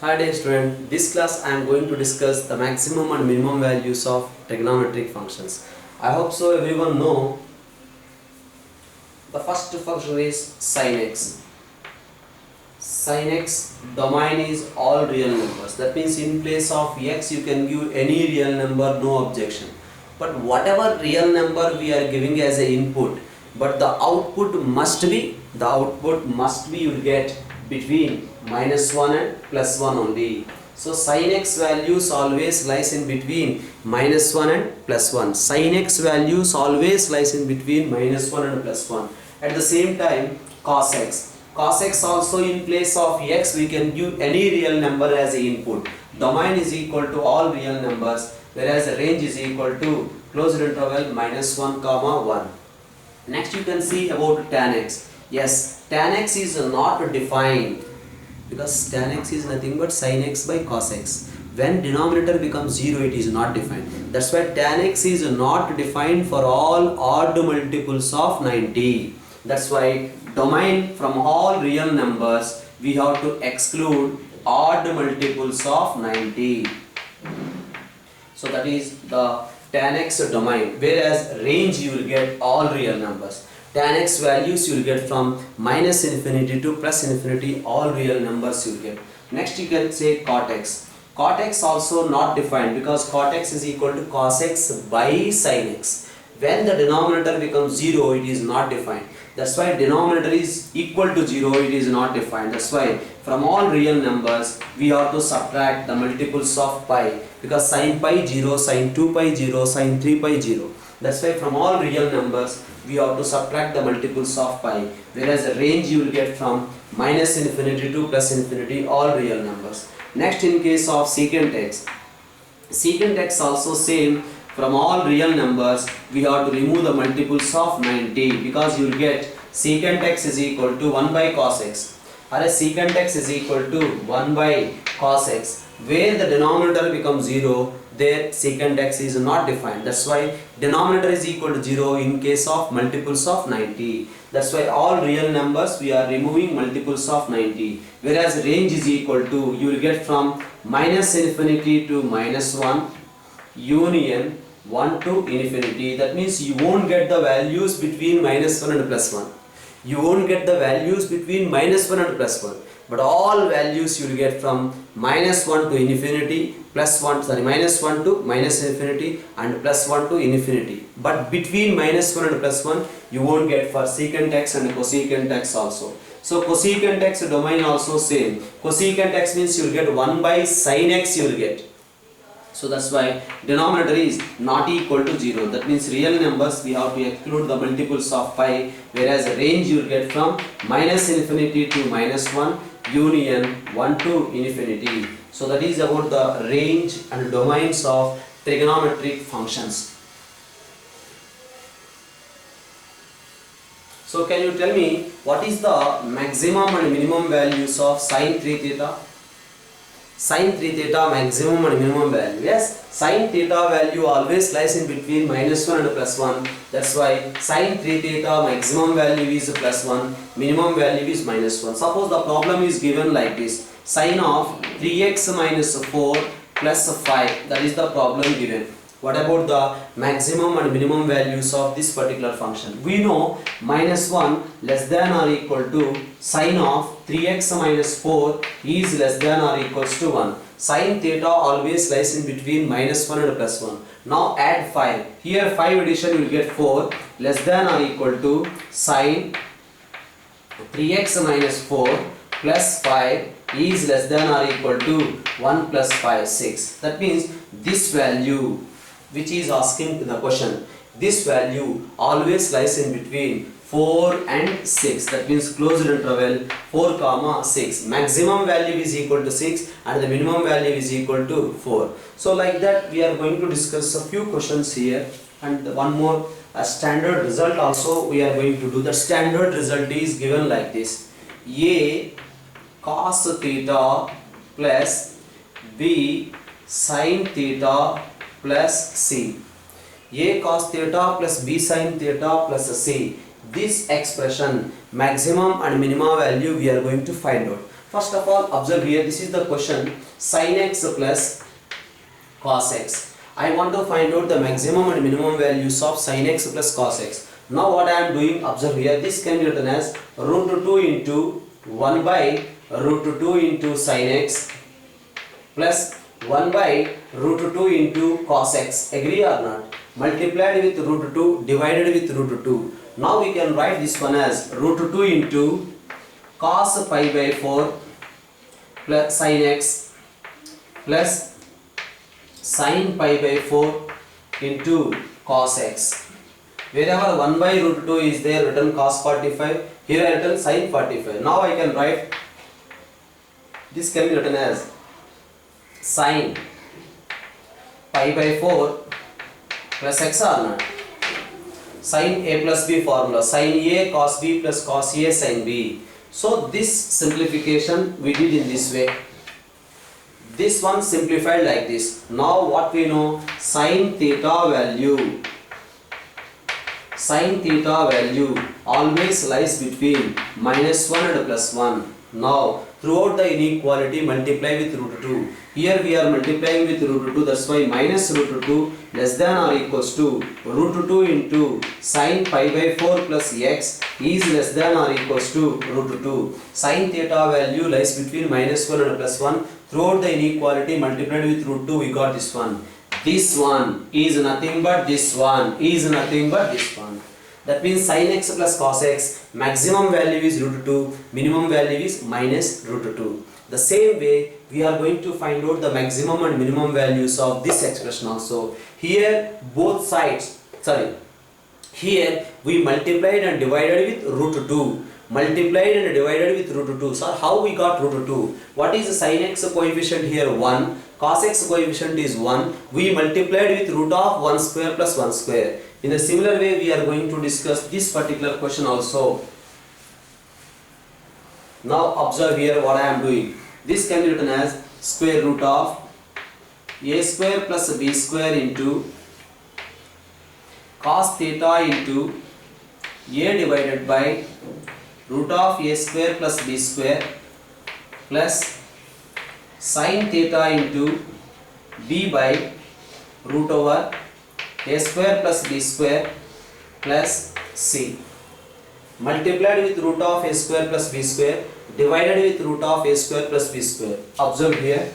Hi dear student, this class I am going to discuss the maximum and minimum values of trigonometric functions. I hope so everyone know the first function is sin x. Sin x domain is all real numbers. That means in place of x you can give any real number, no objection. But whatever real number we are giving as a input, but the output must be you will get between -1 and +1 only. So sin x values always lies in between -1 and +1. Sin x values always lies in between -1 and +1. At the same time, cos x. Cos x also in place of x we can give any real number as a input. Domain is equal to all real numbers, whereas range is equal to closed interval -1 comma 1. Next you can see about tan x. Yes, tan x is not defined because tan x is nothing but sin x by cos x. When denominator becomes 0 it is not defined. That's why tan x is not defined for all odd multiples of 90. That's why domain from all real numbers we have to exclude odd multiples of 90. So that is the tan x domain, whereas range you will get all real numbers. Tan x values you will get from -infinity to +infinity, all real numbers you will get. Next you can say cot x. Cot x also not defined because cot x is equal to cos x by sin x. When the denominator becomes 0 it is not defined. That's why denominator is equal to 0, it is not defined. That's why from all real numbers we have to subtract the multiples of pi, because sin pi 0, sin 2 pi 0, sin 3 pi 0. That's why from all real numbers we have to subtract the multiples of pi, whereas the range you will get from -infinity to +infinity, all real numbers. Next, in case of secant x. Secant x also same. From all real numbers we have to remove the multiples of 90, because you will get secant x is equal to 1 by cos x, or secant x is equal to 1 by cos x. Where the denominator becomes 0, there secant x is not defined. That's why denominator is equal to 0 in case of multiples of 90. That's why all real numbers we are removing multiples of 90, whereas range is equal to, you will get from -infinity to -1 union 1 to infinity. That means you won't get the values between -1 and +1. You won't get the values between -1 and +1, but all values you will get from -1 to infinity, +1, sorry, -1 to -infinity and +1 to infinity. But between -1 and +1 you won't get for secant x and cosecant x also. So cosecant x domain also same. Cosecant x means you will get 1 by sin x you will get. So that's why denominator is not equal to 0. That means real numbers we have to exclude the multiples of pi, whereas range you will get from -infinity to -1 union 1 to infinity. So that is about the range and domains of trigonometric functions. So can you tell me what is the maximum and minimum values of sin 3 theta? Sin 3 theta maximum and minimum value. Yes, sin theta value always lies in between -1 and +1. That's why sin 3 theta maximum value is +1, minimum value is -1. Suppose the problem is given like this: sin of 3x minus 4 plus 5. That is the problem given. What about the maximum and minimum values of this particular function? We know -1 less than or equal to sin of 3x minus 4 is less than or equals to 1. Sin theta always lies in between -1 and +1. Now add 5. Here 5 addition you will get 4 less than or equal to sin 3x minus 4 plus 5 is less than or equal to 1 plus 5, 6. That means this value which is asking the question, this value always lies in between 4 and 6. That means closed interval 4 comma 6. Maximum value is equal to 6 and the minimum value is equal to 4. So like that we are going to discuss a few questions here, and one more standard result also we are going to do. The standard result is given like this: A cos theta plus B sin theta plus C. A cos theta plus B sin theta plus C. This expression maximum and minimum value we are going to find out. First of all, observe here, this is the question, sin x plus cos x. I want to find out the maximum and minimum values of sin x plus cos x. Now what I am doing, observe here, this can be written as root 2 into 1 by root 2 into sin x plus 1 by root 2 into cos x. Agree or not? Multiplied with root 2 divided with root 2. Now we can write this one as root 2 into cos pi by 4 plus sin x plus sin pi by 4 into cos x. Wherever 1 by root 2 is there, written cos 45, here I written sin 45. Now I can write, this can be written as sin pi by 4 plus x or not. Sin a plus b formula, sin a cos b plus cos a sin b. So this simplification we did in this way. This one simplified like this. Now what we know, sin theta value always lies between -1 and +1. Now throughout the inequality multiply with root 2. Here we are multiplying with root 2, that's why minus root 2 less than or equals to root 2 into sin pi by 4 plus x is less than or equals to root 2. Sin theta value lies between -1 and +1. Throughout the inequality multiplied with root 2, we got this one. This one is nothing but this one is nothing but this one. That means sin x plus cos x, maximum value is root 2, minimum value is minus root 2. The same way we are going to find out the maximum and minimum values of this expression also. Here both sides, here we multiplied and divided with root 2. Multiplied and divided with root 2. So how we got root 2? What is the sin x coefficient here? 1. Cos x coefficient is 1. We multiplied with root of 1 square plus 1 square. In a similar way we are going to discuss this particular question also. Now observe here what I am doing. This can be written as square root of a square plus b square into cos theta into a divided by root of a square plus b square plus sin theta into b by root over a square plus b square plus c. Multiplied with root of a square plus b square divided with root of a square plus b square. Observe here,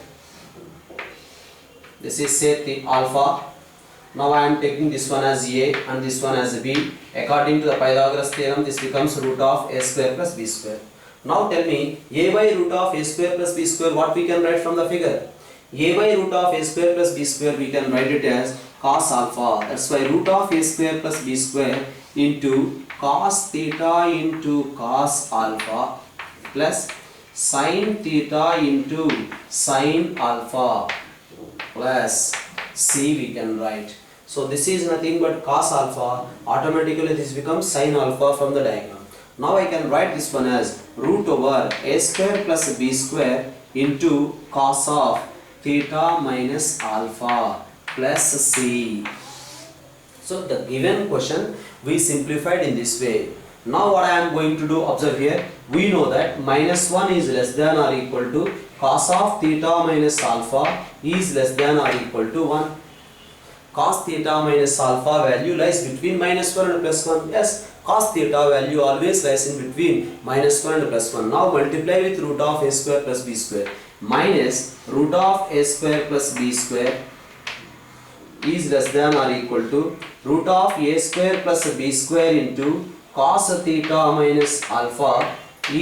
this is say the alpha. Now I am taking this one as a and this one as b. According to the Pythagoras theorem, this becomes root of a square plus b square. Now tell me, a by root of a square plus b square, what we can write from the figure? A by root of a square plus b square, we can write it as cos alpha. That's why root of a square plus b square into cos theta into cos alpha plus sin theta into sin alpha plus c we can write. So this is nothing but cos alpha. Automatically this becomes sin alpha from the diagram. Now I can write this one as root over a square plus b square into cos of theta minus alpha plus c. So the given question we simplified in this way. Now what I am going to do, observe here, we know that -1 is less than or equal to cos of theta minus alpha is less than or equal to 1. Cos theta minus alpha value lies between -1 and +1. Yes, cos theta value always lies in between -1 and +1. Now multiply with root of a square plus b square minus root of a square plus b square is less than or equal to root of a square plus b square into cos theta minus alpha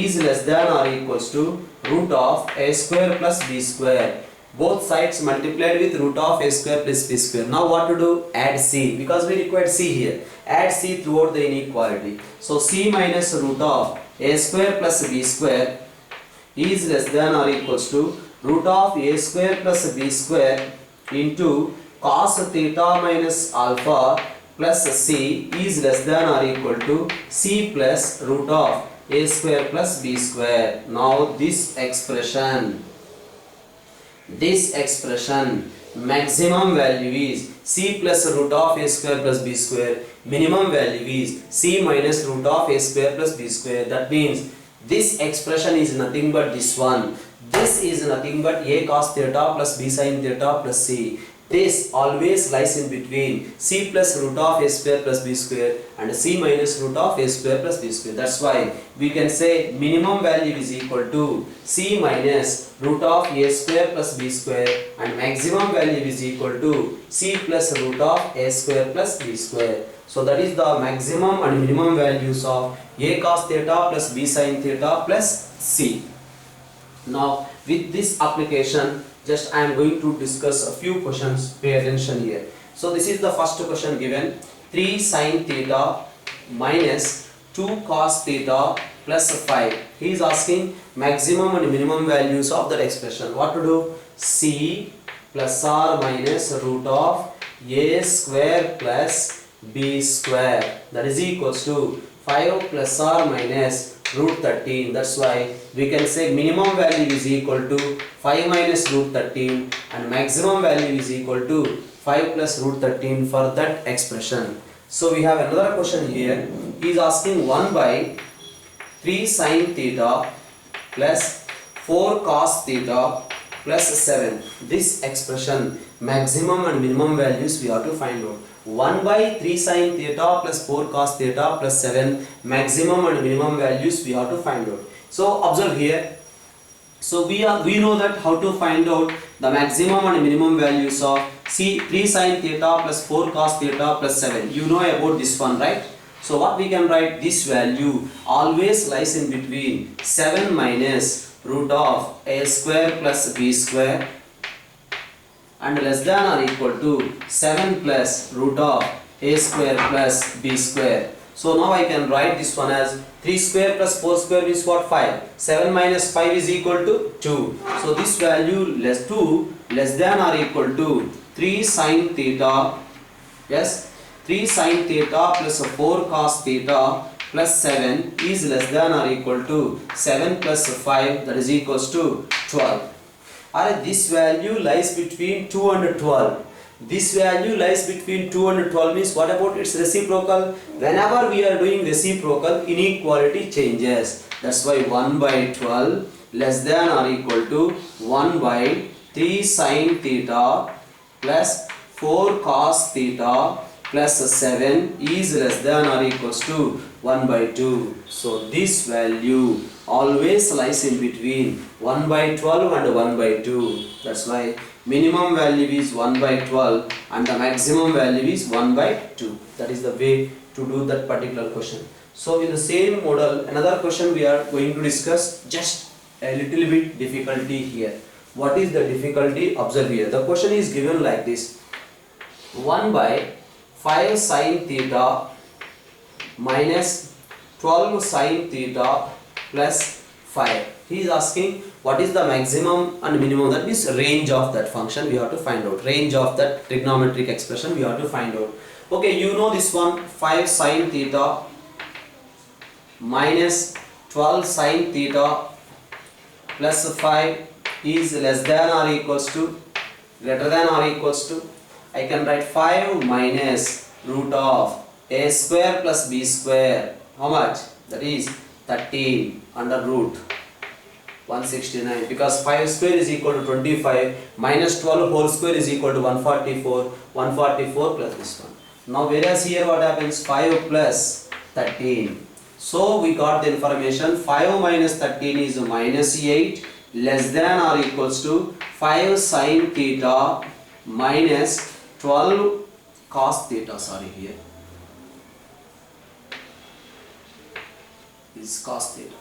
is less than or equals to root of a square plus b square. Both sides multiplied with root of a square plus b square. Now what to do? Add c, because we required c here. Add c throughout the inequality. So c minus root of a square plus b square is less than or equals to root of a square plus b square into cos theta minus alpha plus c is less than or equal to c plus root of a square plus b square. Now this expression maximum value is c plus root of a square plus b square, minimum value is c minus root of a square plus b square. That means This expression is nothing but this one. This is nothing but a cos theta plus b sin theta plus c. This always lies in between c plus root of a square plus b square and c minus root of a square plus b square. That's why we can say minimum value is equal to c minus root of a square plus b square and maximum value is equal to c plus root of a square plus b square. So that is the maximum and minimum values of a cos theta plus b sin theta plus c. Now with this application, just I am going to discuss a few questions. Pay attention here. So this is the first question given: 3 sin theta minus 2 cos theta plus 5. He is asking maximum and minimum values of that expression. What to do? C plus or minus root of a square plus b square, that is equals to 5 plus or minus root 13. That's why we can say minimum value is equal to 5 minus root 13 and maximum value is equal to 5 plus root 13 for that expression. So we have another question here. He is asking 1 by 3 sin theta plus 4 cos theta plus 7. This expression maximum and minimum values we have to find out. 1 by 3 sin theta plus 4 cos theta plus 7, maximum and minimum values we have to find out. So observe here. So we know that how to find out the maximum and minimum values of 3 sin theta plus 4 cos theta plus 7. You know about this one, right? So what we can write, this value always lies in between 7 minus root of a square plus b square and less than or equal to 7 plus root of a square plus b square. So now I can write this one as 3 square plus 4 square is what? 5. 7 minus 5 is equal to 2. So this value less than or equal to 3 sin theta, yes, 3 sin theta plus 4 cos theta plus 7 is less than or equal to 7 plus 5, that is equals to 12. Alright, this value lies between 2 and 12. This value lies between 2 and 12 means what about its reciprocal? Whenever we are doing reciprocal, inequality changes. That's why 1 by 12 less than or equal to 1 by 3 sin theta plus 4 cos theta plus 7 is less than or equals to 1 by 2. So this value always lies in between 1 by 12 and 1 by 2. That's why minimum value is 1 by 12 and the maximum value is 1 by 2. That is the way to do that particular question. So in the same model, another question we are going to discuss, just a little bit difficulty here. What is the difficulty? Observe here. The question is given like this: 1 by 5 sin theta minus 12 sin theta plus 5. He is asking what is the maximum and minimum, that means range of that function we have to find out. Range of that trigonometric expression we have to find out. Okay, you know this one, 5 sin theta minus 12 sin theta plus 5 is less than or equals to, greater than or equals to, I can write 5 minus root of a square plus b square. How much? That is 13 under root 169, because 5 square is equal to 25 minus 12 whole square is equal to 144 plus this one. Now whereas here what happens, 5 plus 13. So we got the information 5 minus 13 is minus 8 less than or equals to 5 sin theta minus 12 cos theta, sorry, here is cos theta.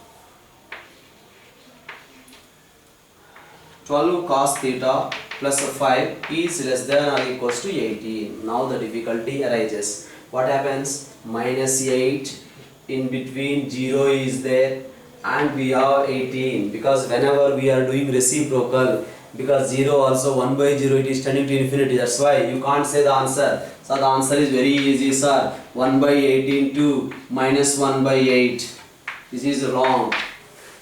12 cos theta plus 5 is less than or equals to 18. Now the difficulty arises. What happens? Minus 8, in between 0 is there and we have 18, because whenever we are doing reciprocal, because 0 also 1 by 0 it is tending to infinity, that's why you can't say the answer. So the answer is very easy, sir. 1 by 18 to minus 1 by 8. This is wrong.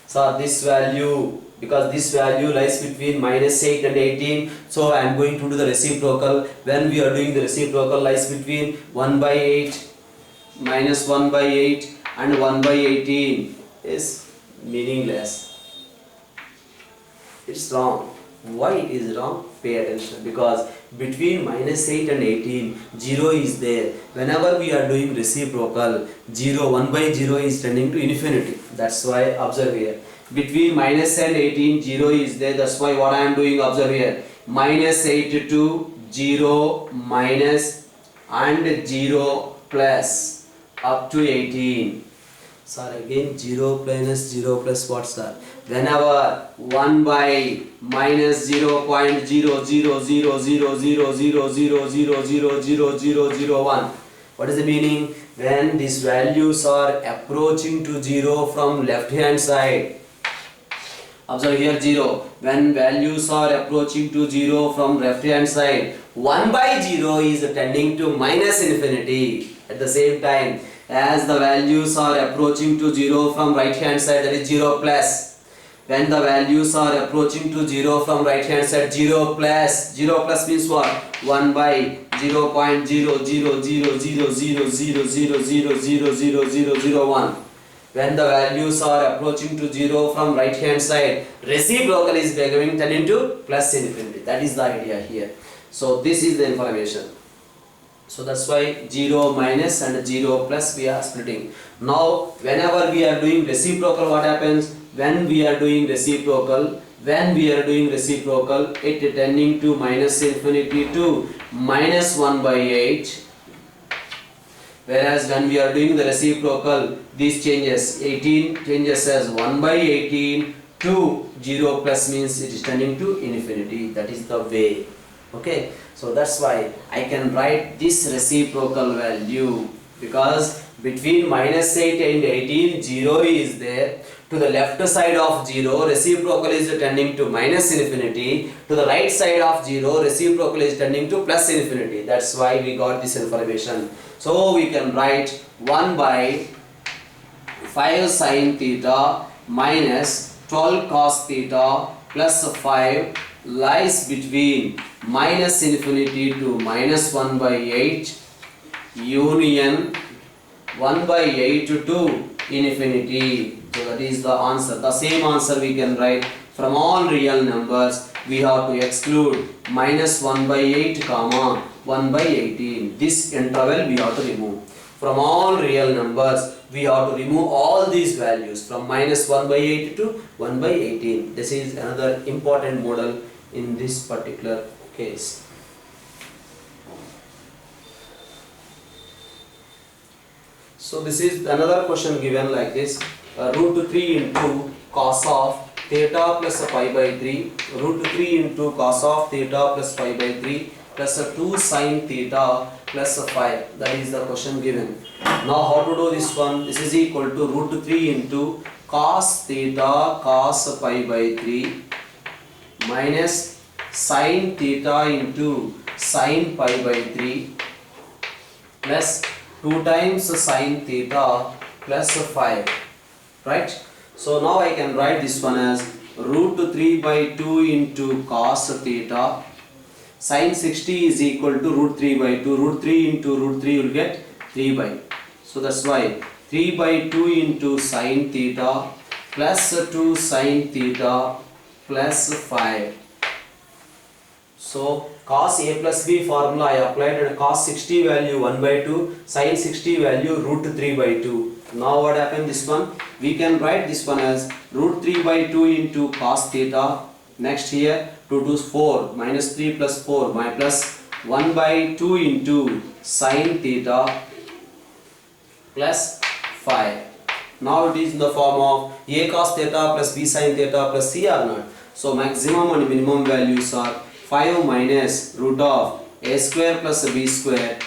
So this value, because this value lies between minus 8 and 18, so I am going to do the reciprocal. When we are doing the reciprocal, lies between 1 by 8, minus 1 by 8 and 1 by 18 is meaningless. It's wrong. Why it is wrong? Pay attention, because between -8 and 18 0 is there. Whenever we are doing reciprocal, 1 by 0 is tending to infinity. That's why observe here. Between -8 and 18 0 is there. That's why what I am doing, observe here. -8 to 0 minus and 0 plus up to 18. Sir, again 0 minus 0 plus what, sir? Whenever 1 by minus 0.00000000000001, what is the meaning? When these values are approaching to 0 from left hand side, observe here 0. When values are approaching to 0 from left hand side, 1 by 0 is tending to minus infinity. At the same time, as the values are approaching to 0 from right hand side, that is 0 plus. When the values are approaching to 0 from right hand side, 0 plus means what? 1 by 0.00000000000001. When the values are approaching to 0 from right hand side, reciprocal is becoming turned into plus infinity. That is the idea here. So this is the information. So that's why 0 minus and 0 plus we are splitting. Now whenever we are doing reciprocal, what happens? When we are doing reciprocal, it tending to minus infinity to minus 1 by 8. Whereas when we are doing the reciprocal, this changes. 18 changes as 1 by 18 to 0 plus means it is tending to infinity. That is the way. Okay, so that's why I can write this reciprocal value, because between -8 and 18 0 is there. To the left side of 0, reciprocal is tending to minus infinity. To the right side of 0, reciprocal is tending to plus infinity. That's why we got this information. So we can write 1 by 5 sin theta minus 12 cos theta plus 5 lies between minus infinity to minus 1 by 8 union 1 by 8 to infinity. So that is the answer. The same answer we can write from all real numbers. We have to exclude minus 1 by 8 comma 1 by 18. This interval we have to remove. From all real numbers we have to remove all these values from minus 1 by 8 to 1 by 18. This is another important model in this particular case. So this is another question given like this. Root 3 into cos of theta plus pi by 3, root 3 into cos of theta plus pi by 3 plus 2 sin theta plus 5. That is the question given. Now how to do this one? This is equal to root 3 into cos theta cos pi by 3 minus sin theta into sin pi by 3 plus 2 times sin theta plus 5. Right? So now I can write this one as root 3 by 2 into cos theta. Sin 60 is equal to root 3 by 2. Root 3 into root 3 you will get 3 by. So that's why 3 by 2 into sin theta plus 2 sin theta plus 5. So cos a plus b formula I applied, and cos 60 value 1 by 2, sin 60 value root 3 by 2. Now what happened this one? We can write this one as root 3 by 2 into cos theta. Next here 2 to 4 minus 3 plus 4 my plus 1 by 2 into sin theta plus 5. Now it is in the form of a cos theta plus b sin theta plus c r naught. So maximum and minimum values are 5 minus root of a square plus b square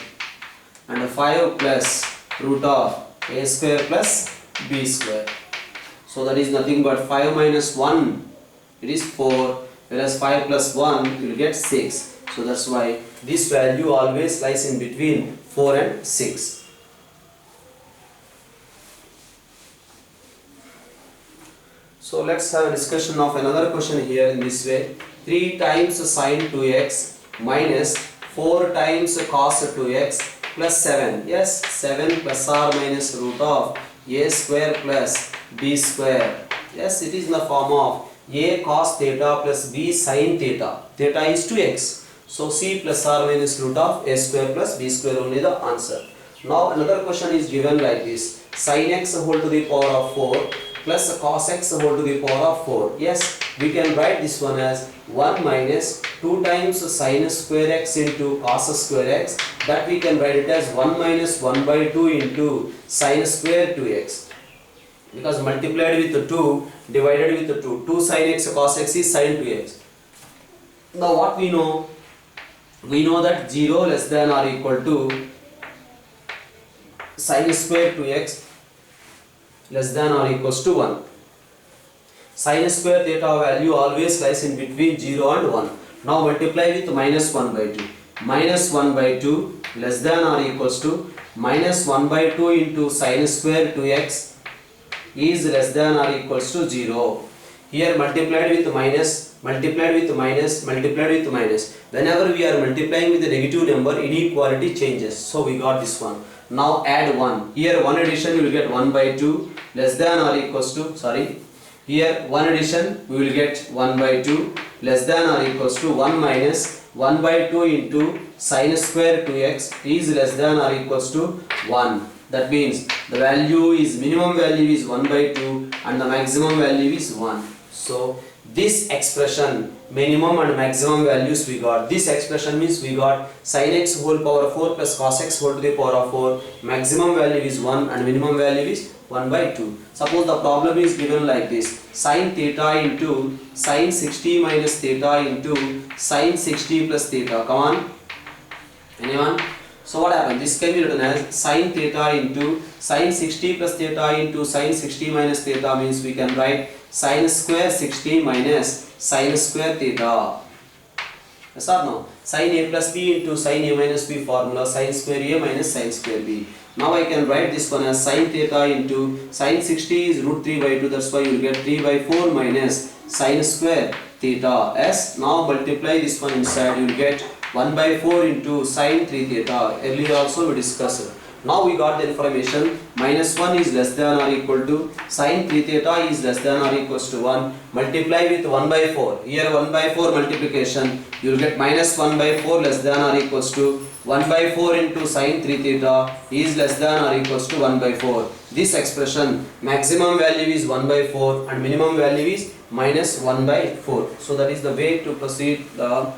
and 5 plus root of a square plus b square. So that is nothing but 5 minus 1, it is 4, whereas 5 plus 1 you will get 6. So that's why this value always lies in between 4 and 6. So let's have a discussion of another question here in this way. 3 times sin 2x minus 4 times cos 2x plus 7. Yes, 7 plus or minus root of a square plus b square Yes, it is in the form of a cos theta plus b sin theta. Theta is 2x. So c plus r minus root of a square plus b square only the answer. Now another question is given like this. Sin x whole to the power of 4 plus cos x whole to the power of 4. Yes, we can write this one as 1 minus 2 times sin square x into cos square x. That we can write it as 1 minus 1 by 2 into sin square 2x. Because multiplied with 2 divided with 2. 2 sin x cos x is sin 2x. Now what we know? We know that 0 less than or equal to sin square 2x less than or equals to 1. Sin square theta value always lies in between 0 and 1. Now multiply with minus 1 by 2. Minus 1 by 2 less than or equals to minus 1 by 2 into sin square 2x is less than or equals to 0. Here multiplied with minus, multiplied with minus, multiplied with minus. Whenever we are multiplying with a negative number, inequality changes. So we got this one. Now add 1. Here 1 addition we will get 1 by 2 less than or equals to, here 1 addition we will get 1 by 2 less than or equals to 1 minus 1 by 2 into sin square 2x is less than or equals to 1. That means the value is, minimum value is 1 by 2 and the maximum value is 1. So this expression, minimum and maximum values we got. This expression means we got sin x whole power of 4 plus cos x whole to the power of 4. Maximum value is 1 and minimum value is 1 by 2. Suppose the problem is given like this. Sin theta into sin 60 minus theta into sin 60 plus theta. Come on. Anyone? So what happens? This can be written as sin theta into sin 60 plus theta into sin 60 minus theta, means we can write sin square 60 minus sin square theta. Yes or no? Sin a plus b into sin a minus b formula, sin square a minus sin square b. Now I can write this one as sin theta into sin 60 is root 3 by 2, that's why you will get 3 by 4 minus sin square theta. As now multiply this one inside, you will get 1 by 4 into sin 3 theta. Earlier also we discussed. Now we got the information, minus 1 is less than or equal to sin 3 theta is less than or equals to 1. Multiply with 1 by 4. Here 1 by 4 multiplication, you will get minus 1 by 4 less than or equals to 1 by 4 into sin 3 theta is less than or equals to 1 by 4. This expression, maximum value is 1 by 4 and minimum value is minus 1 by 4. So that is the way to proceed the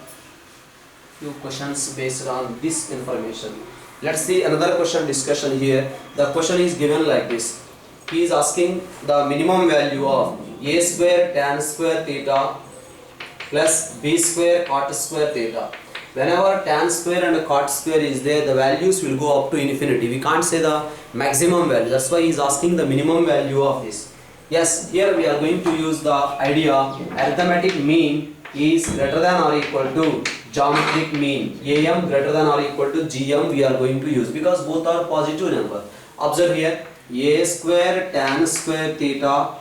few questions based on this information. Let's see another question discussion here. The question is given like this. He is asking the minimum value of a square tan square theta plus b square cot square theta. Whenever tan square and cot square is there, the values will go up to infinity. We can't say the maximum value. That's why he is asking the minimum value of this. Yes, here we are going to use the idea arithmetic mean is greater than or equal to geometric mean. AM greater than or equal to GM we are going to use because both are positive number. Observe here, a square tan square theta.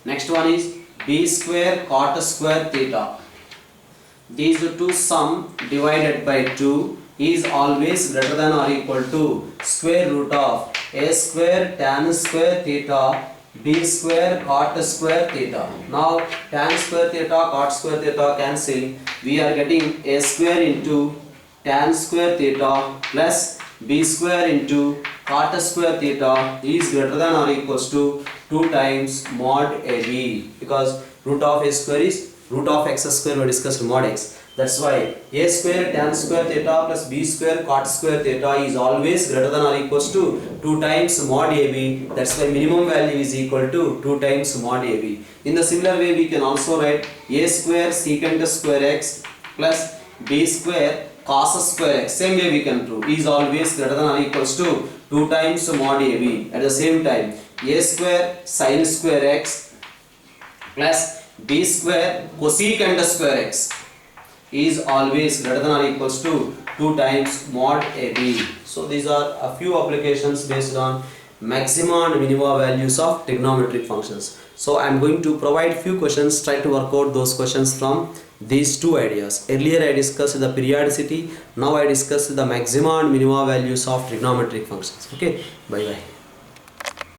Next one is b square cot square theta. These two sum divided by 2 is always greater than or equal to square root of a square tan square theta b square cot square theta. Now tan square theta cot square theta cancel. We are getting a square into tan square theta plus b square into cot square theta is greater than or equals to 2 times mod ab, because root of a square is root of x square we discussed mod x. That's why a square tan square theta plus b square cot square theta is always greater than or equals to 2 times mod ab. That's why minimum value is equal to 2 times mod ab. In the similar way we can also write a square secant square x plus b square cos square x. Same way we can prove is always greater than or equals to 2 times mod ab. At the same time a square sin square x plus b square cosecant square x is always greater than or equals to 2 times mod AB. So these are a few applications based on maxima and minima values of trigonometric functions. So I am going to provide few questions, try to work out those questions from these two ideas. Earlier I discussed the periodicity, now I discussed the maxima and minima values of trigonometric functions. Okay, bye bye.